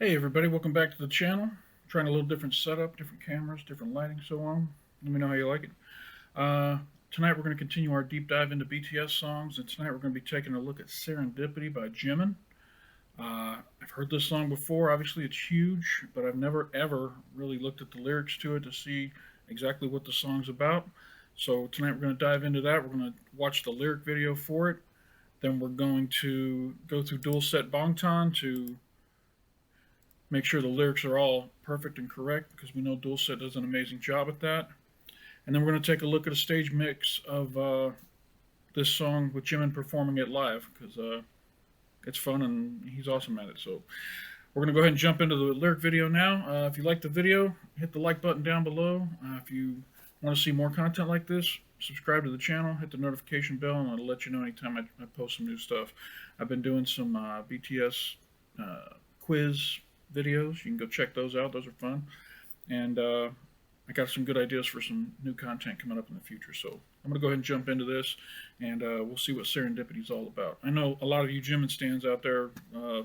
Hey everybody, welcome back to the channel. Trying a little different setup, different cameras, different lighting, so on. Let me know how you like it. Uh, Tonight we're going to continue our deep dive into BTS songs, and tonight we're going to be taking a look at Serendipity by Jimin. I've heard this song before. Obviously, it's huge, but I've never ever really looked at the lyrics to it to see exactly what the song's about. So tonight we're going to dive into that. We're going to watch the lyric video for it. Then we're going to go through dual set Bangtan to make sure the lyrics are all perfect and correct because we know Dulcet does an amazing job at that. And then we're going to take a look at a stage mix of this song with Jimin performing it live because it's fun and he's awesome at it. So we're going to go ahead and jump into the lyric video now. If you like the video, hit the like button down below. If you want to see more content like this, subscribe to the channel, hit the notification bell, and it'll let you know anytime I post some new stuff. I've been doing some BTS quiz videos. You can go check those out. Those are fun. And I got some good ideas for some new content coming up in the future. So I'm going to go ahead and jump into this, and we'll see what Serendipity is all about. I know a lot of you Jimin stands out there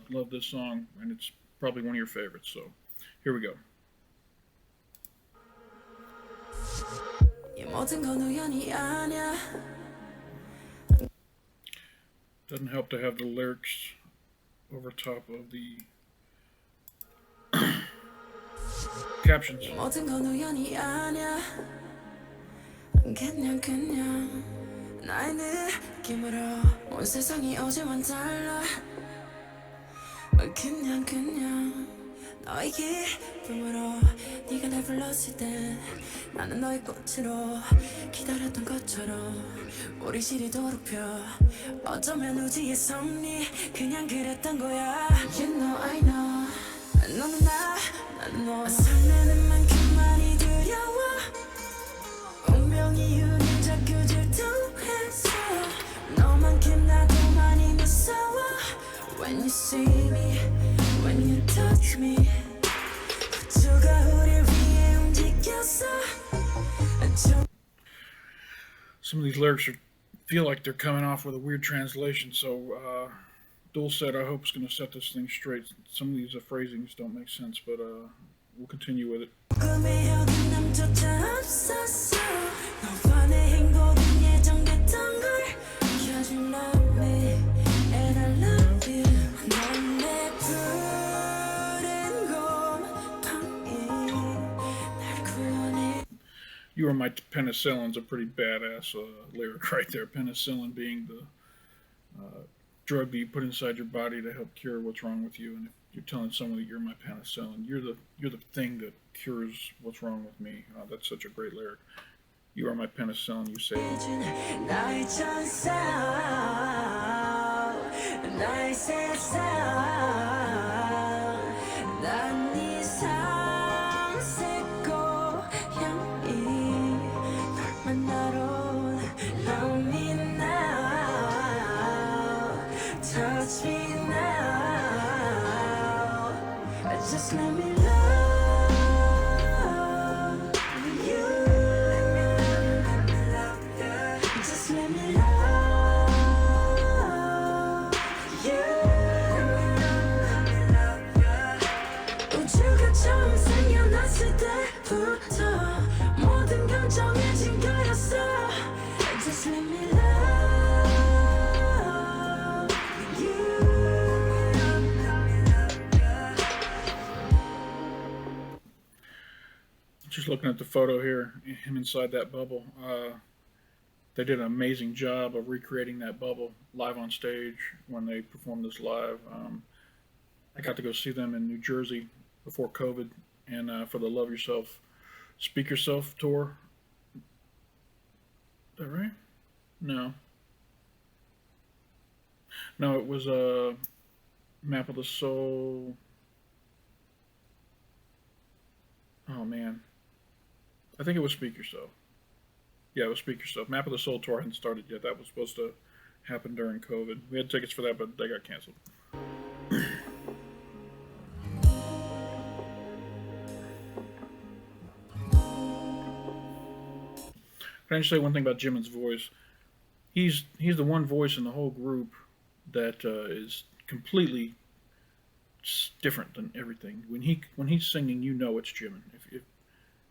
love this song, and it's probably one of your favorites. So here we go. Doesn't help to have the lyrics over top of the captions. 나의 느낌으로 온 세상이 어제만 달라 그냥 너의 기쁨으로 네가 날 불렀을 때 나는 너의 꽃으로 기다렸던 것처럼 우리 시리도록 펴 어쩌면 우지의 섭리 그냥 그랬던 거야 You know I know 너는 나는 너 설레는 만큼 많이 두려워 운명이 우릴 자꾸 질투했어 너만큼 나도 많이 무서워 When you see me, when you touch me 우주가 우릴 위해 움직였어 Some of these lyrics feel like they're coming off with a weird translation, so Dulcet, I hope, is going to set this thing straight. Some of these phrasings don't make sense, but we'll continue with it. You are my penicillin's a pretty badass lyric right there. Penicillin being the drug that you put inside your body to help cure what's wrong with you. And if you're telling someone that you're my penicillin, you're the thing that cures what's wrong with me. That's such a great lyric. You are my penicillin, you say. Just let me love you. Just let me love you. 우주가 처음 생겨났을 때부터 모든 감정해진 거였어. Just let me love. Just looking at the photo here, him inside that bubble. They did an amazing job of recreating that bubble live on stage when they performed this live. I got to go see them in New Jersey before COVID, and for the Love Yourself, Speak Yourself tour. Is that right? No. No, it was Map of the Soul. Oh man. I think it was Speak Yourself. Yeah, it was Speak Yourself. Map of the Soul tour hadn't started yet. That was supposed to happen during COVID. We had tickets for that, but they got canceled. Can I just say one thing about Jimin's voice? He's the one voice in the whole group that is completely different than everything. When he's singing, you know it's Jimin.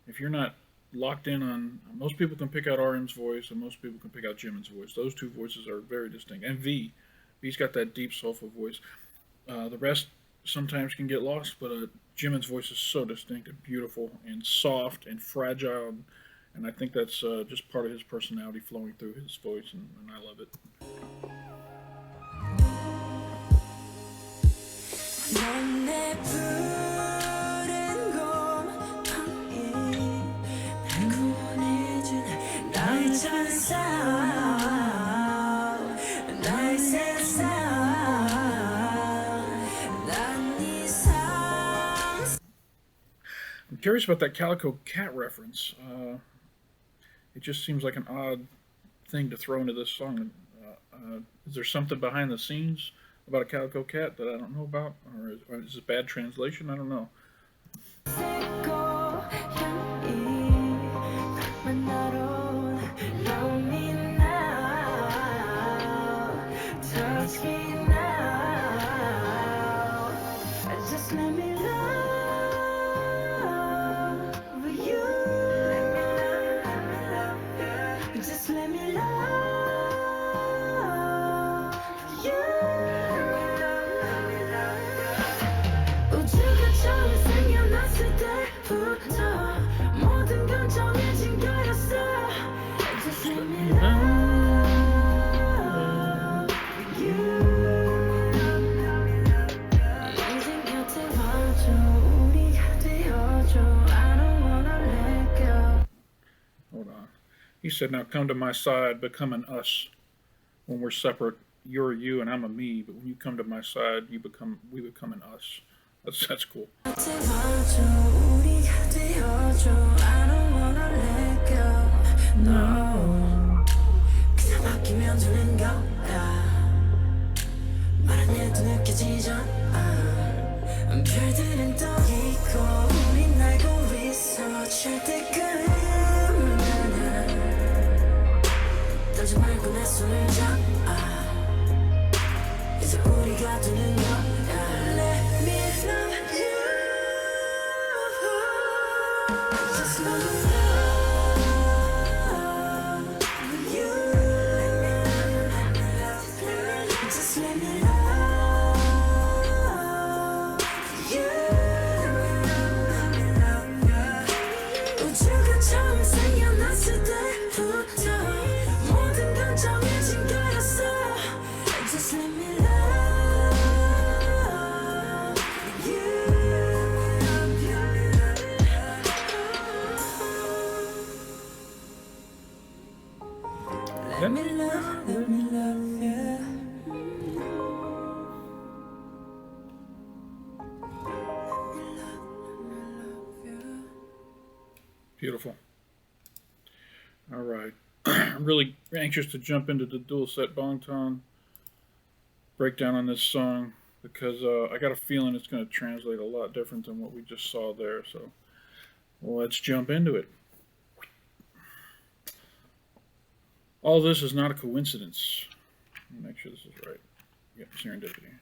If you're not locked in on, most people can pick out RM's voice, and most people can pick out Jimin's voice. Those two voices are very distinct. And V's got that deep, soulful voice. The rest sometimes can get lost, but Jimin's voice is so distinct and beautiful and soft and fragile, and I think that's just part of his personality flowing through his voice, and I love it. I'm curious about that Calico Cat reference. It just seems like an odd thing to throw into this song. Is there something behind the scenes about a Calico Cat that I don't know about, or is it bad translation? I don't know. Hold on. He said, "Now come to my side, become an us. When we're separate, you're a you and I'm a me. But when you come to my side, we become an us." That's cool. No. Let me love you. Beautiful. All right. I'm really anxious to jump into the dual set Bongton breakdown on this song because I got a feeling it's going to translate a lot different than what we just saw there. So let's jump into it. All this is not a coincidence. Let me make sure this is right. Yep, serendipity.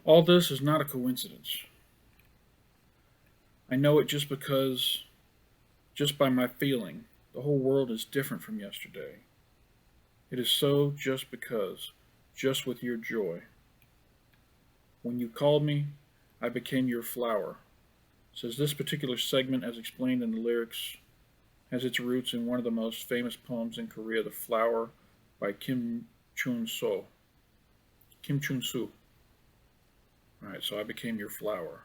All this is not a coincidence. I know it just by my feeling, the whole world is different from yesterday. It is so just because, just with your joy. When you called me, I became your flower. Says this particular segment, as explained in the lyrics, has its roots in one of the most famous poems in Korea, The Flower by Kim Chun-soo. Kim Chun-soo. Alright, so I became your flower.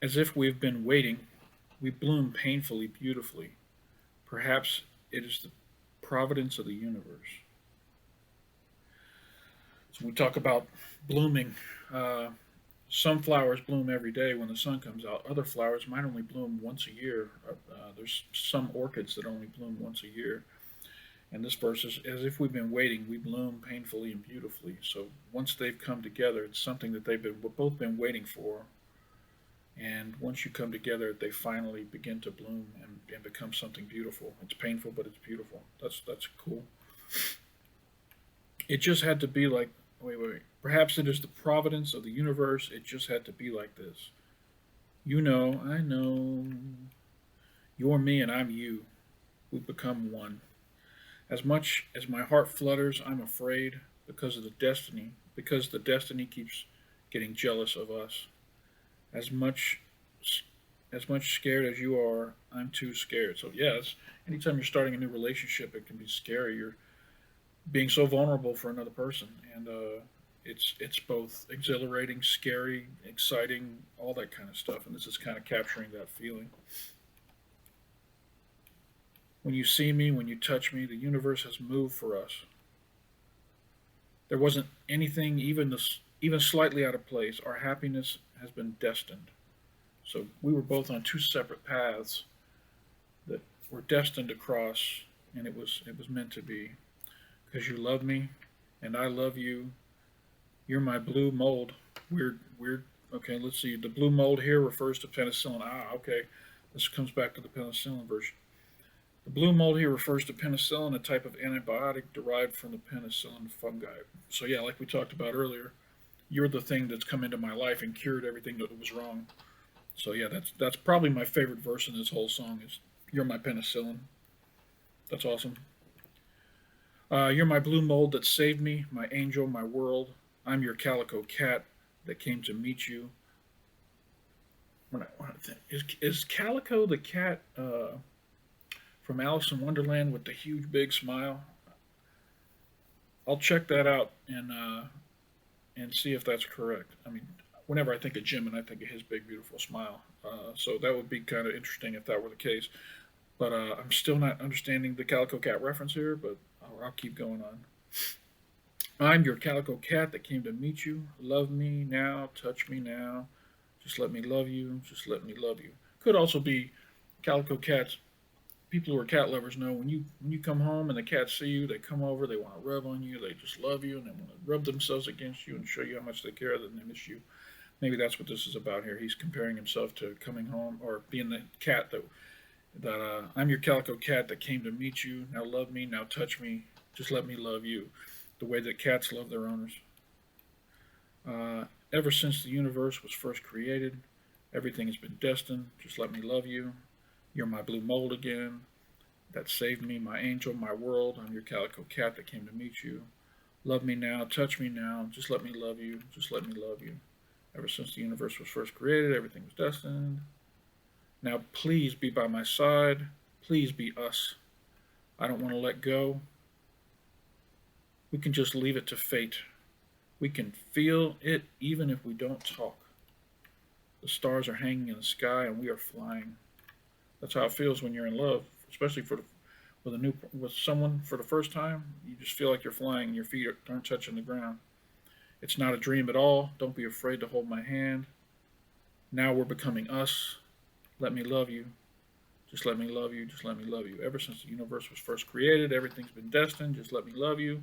As if we've been waiting, we bloom painfully, beautifully. Perhaps it is the providence of the universe. So we talk about blooming. Some flowers bloom every day when the sun comes out. Other flowers might only bloom once a year. There's some orchids that only bloom once a year. And this verse is, as if we've been waiting, we bloom painfully and beautifully. So once they've come together, it's something that we've both been waiting for. And once you come together, they finally begin to bloom and become something beautiful. It's painful, but it's beautiful. That's cool. It just had to be like wait. Perhaps it is the providence of the universe. It just had to be like this. You know, I know. You're me and I'm you. We've become one. As much as my heart flutters, I'm afraid because of the destiny, because the destiny keeps getting jealous of us. As much as much scared as you are, I'm too scared. So yes, anytime you're starting a new relationship, it can be scary. You're being so vulnerable for another person, and it's both exhilarating, scary, exciting, all that kind of stuff. And this is kind of capturing that feeling. When you see me, when you touch me, the universe has moved for us. There wasn't anything even slightly out of place. Our happiness has been destined. So we were both on two separate paths that were destined to cross, and it was meant to be. Because you love me, and I love you. You're my blue mold. Weird. Okay, let's see. The blue mold here refers to penicillin. Okay. This comes back to the penicillin version. The blue mold here refers to penicillin, a type of antibiotic derived from the penicillin fungi. So yeah, like we talked about earlier, you're the thing that's come into my life and cured everything that was wrong. So yeah, that's probably my favorite verse in this whole song is "You're my penicillin." That's awesome. You're my blue mold that saved me, my angel, my world. I'm your calico cat that came to meet you. When I think, is Calico the cat from Alice in Wonderland with the huge big smile? I'll check that out and see if that's correct. I mean, whenever I think of Jimin, I think of his big beautiful smile. So that would be kind of interesting if that were the case. But I'm still not understanding the Calico Cat reference here, but I'll keep going on. I'm your calico cat that came to meet you. Love me now, touch me now. Just let me love you, just let me love you. Could also be calico cats. People who are cat lovers know when you come home and the cats see you, they come over, they want to rub on you, they just love you, and they want to rub themselves against you and show you how much they care, that they miss you. Maybe that's what this is about here. He's comparing himself to coming home or being the cat that I'm your calico cat that came to meet you. Now love me, now touch me, just let me love you. The way that cats love their owners. Ever since the universe was first created, everything has been destined. Just let me love you. You're my blue mold again. That saved me, my angel, my world. I'm your calico cat that came to meet you. Love me now, touch me now. Just let me love you. Just let me love you. Ever since the universe was first created, everything was destined. Now please be by my side. Please be us. I don't want to let go. We can just leave it to fate. We can feel it even if we don't talk. The stars are hanging in the sky and we are flying. That's how it feels when you're in love, especially with someone for the first time. You just feel like you're flying. Your feet aren't touching the ground. It's not a dream at all. Don't be afraid to hold my hand. Now we're becoming us. Let me love you. Just let me love you. Just let me love you. Ever since the universe was first created, everything's been destined. Just let me love you.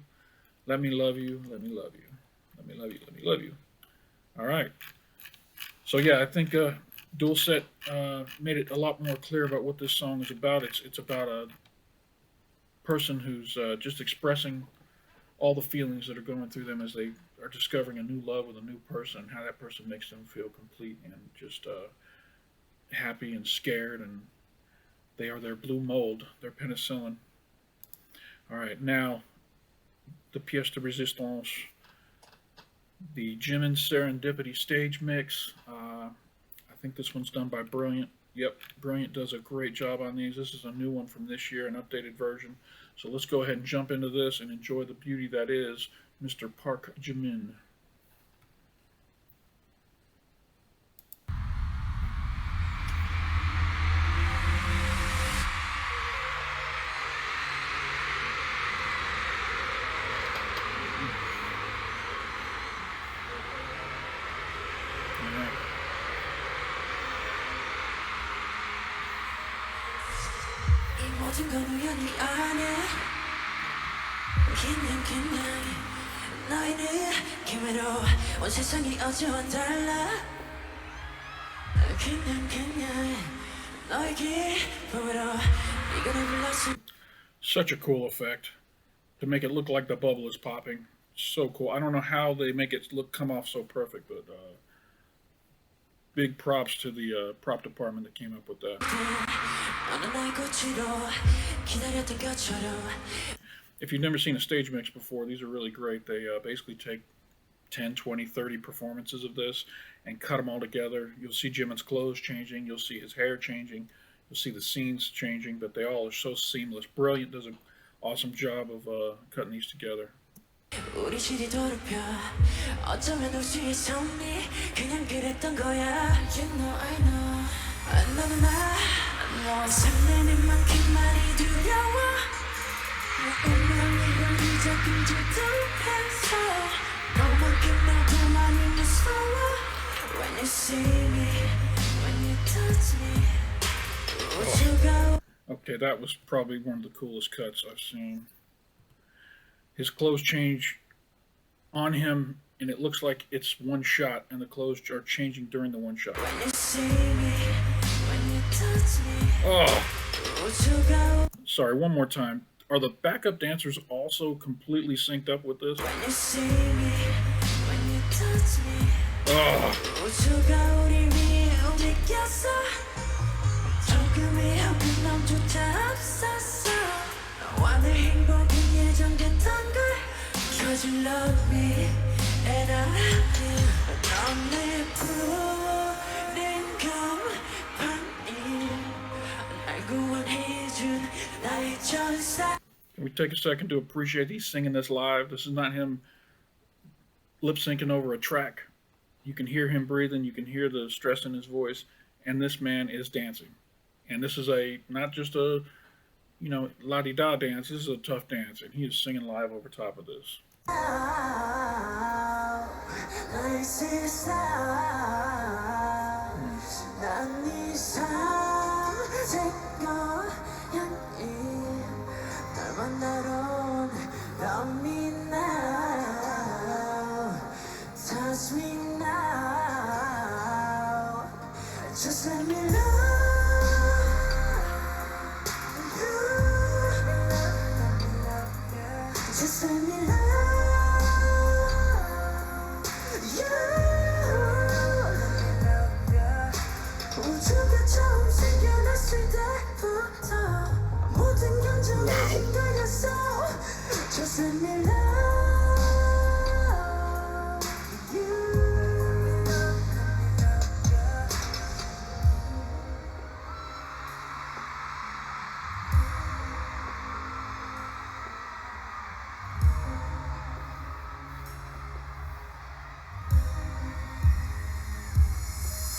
Let me love you. Let me love you. Let me love you. Let me love you. All right. So yeah, I think Dual Set made it a lot more clear about what this song is about. It's about a person who's just expressing all the feelings that are going through them as they are discovering a new love with a new person, and how that person makes them feel complete and just happy and scared, and they are their blue mold, their penicillin. All right, now the pièce de résistance, the Jimin Serendipity stage mix. I think this one's done by Brilliant. Yep, Brilliant does a great job on these. This is a new one from this year, an updated version. So let's go ahead and jump into this and enjoy the beauty that is Mr. Park Jimin. 모든 건 우연이 아니야 그냥 너의 느낌으로 온 세상이 어제와 달라 그냥 너의 기쁨으로 이거를 불렀어. Such a cool effect to make it look like the bubble is popping. So cool. I don't know how they make it come off so perfect, but big props to the prop department that came up with that. 너는 날 꽃으로 기다렸던 것처럼 If you've never seen a stage mix before, these are really great. They basically take 10, 20, 30 performances of this and cut them all together. You'll see Jimin's clothes changing, you'll see his hair changing, you'll see the scenes changing, but they all are so seamless. Brilliant, does an awesome job of cutting these together. 우리 실이 더럽혀 어쩌면 우주의 섭리 그냥 그랬던 거야 You know I know 너는 나 설레는 만큼 많이 두려워 운명이 걸리자 끈질도했어 너만큼 나도 많이 무서워 When you see me When you touch me 우주가 Okay, that was probably one of the coolest cuts I've seen. His clothes change on him, and it looks like it's one shot, and the clothes are changing during the one shot. When you see me When you touch me Oh, 우주가 sorry, one more time. Are the backup dancers also completely synced up with this? When you see me When you touch me Oh, 우주가 우리 위에 움직였어 조금의 한편남조차 앞섰어 너와 내 행복은 예정됐던 걸 Cause you love me and I love you 넌 내 푸른 감방이 날 구원해준 나의 천사 can we take a second to appreciate he's singing this live? This is not him lip syncing over a track. You can hear him breathing, you can hear the stress in his voice, and this man is dancing. And this is not just a la-di-da dance, this is a tough dance, and he is singing live over top of this. 나의 세상 난 네 삶의 고향이 널 만나러 온 Love me now Touch me now Just let me love you Just let me love you 우주가 처음 생겨났을 때부터 모든 감정이 헷갈렸어 Just let me love you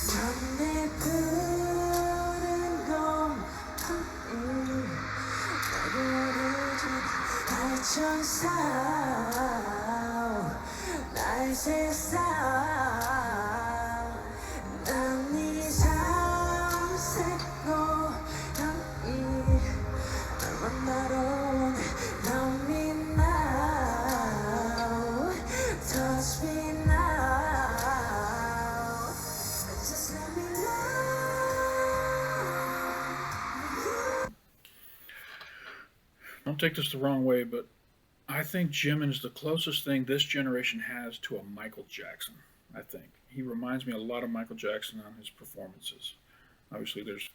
넌 내 푸른 곰팡이 날 구원해준 나의 천사 나의 세상 난 네 삶의 고향이 널 만나러 온 Love me now Touch me now Just let me love you Don't take this the wrong way, but I think Jimin is the closest thing this generation has to a Michael Jackson. I think he reminds me a lot of Michael Jackson on his performances. Obviously, there's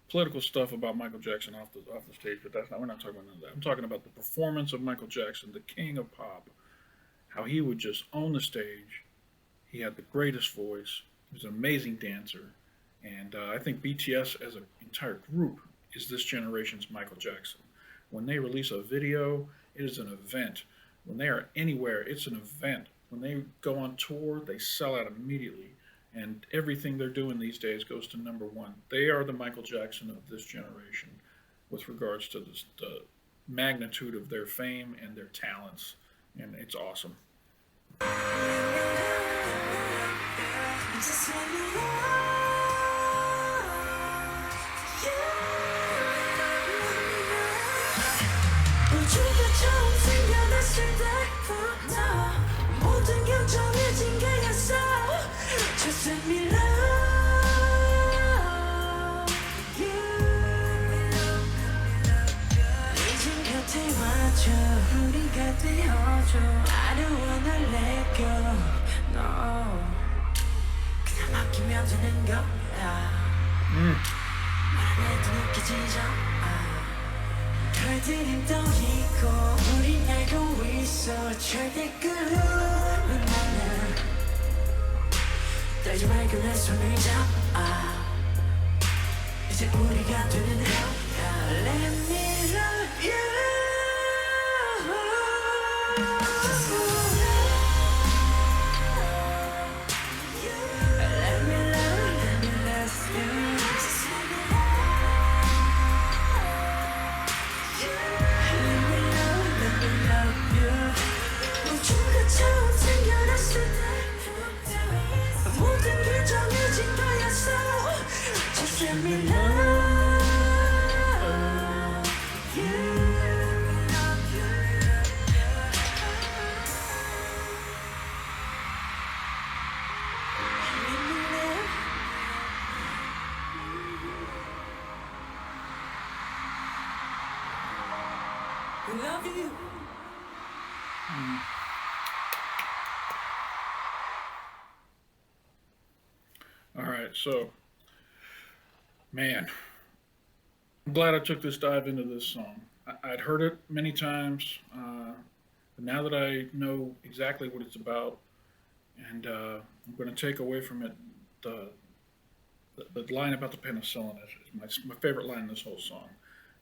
political stuff about Michael Jackson off the stage, but we're not talking about none of that. I'm talking about the performance of Michael Jackson, the king of pop. How he would just own the stage. He had the greatest voice. He was an amazing dancer, and I think BTS as an entire group is this generation's Michael Jackson. When they release a video, it is an event. When they are anywhere, it's an event. When they go on tour, they sell out immediately. And everything they're doing these days goes to number one. They are the Michael Jackson of this generation with regards to the magnitude of their fame and their talents. And it's awesome. Just let me love you 우주가 처음 생겨났을 때부터 모든 감정이 징계였어 Just let me love you 이젠 곁에 와줘 우리가 되어줘 느끼면 되는 거야 말해도 느껴지잖아 별들은 떠있고 우린 알고 있어 절대 끝은 나는 떨지 말고 내 손을 잡아 이제 우리가 되는 거야 Let me love you 모든 게 정해진 거였어 Just let me love you We love you All right, so, man, I'm glad I took this dive into this song. I'd heard it many times, but now that I know exactly what it's about, and I'm going to take away from it the, the line about the penicillin is my favorite line in this whole song.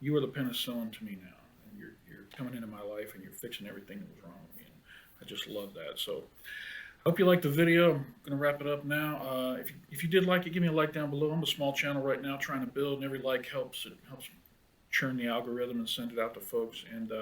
You are the penicillin to me now, and you're coming into my life, and you're fixing everything that was wrong with me. And I just love that. So, hope you liked the video. I'm going to wrap it up now. If you did like it, give me a like down below. I'm a small channel right now trying to build, and every like helps. It helps churn the algorithm and send it out to folks. And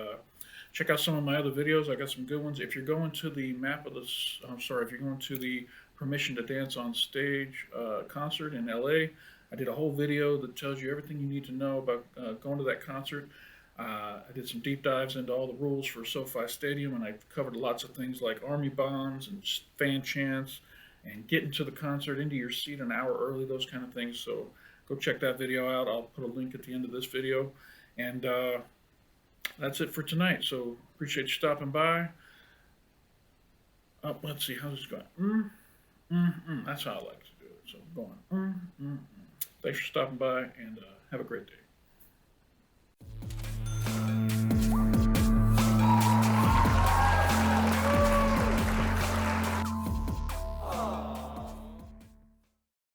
check out some of my other videos. I got some good ones. If you're going to the if you're going to the Permission to Dance on Stage concert in LA, I did a whole video that tells you everything you need to know about going to that concert. I did some deep dives into all the rules for SoFi Stadium, and I covered lots of things like army bombs and fan chants and getting to the concert into your seat an hour early, those kind of things. So go check that video out. I'll put a link at the end of this video. And that's it for tonight. So appreciate you stopping by. Let's see, how's this going? That's how I like to do it. So going. Thanks for stopping by, and have a great day.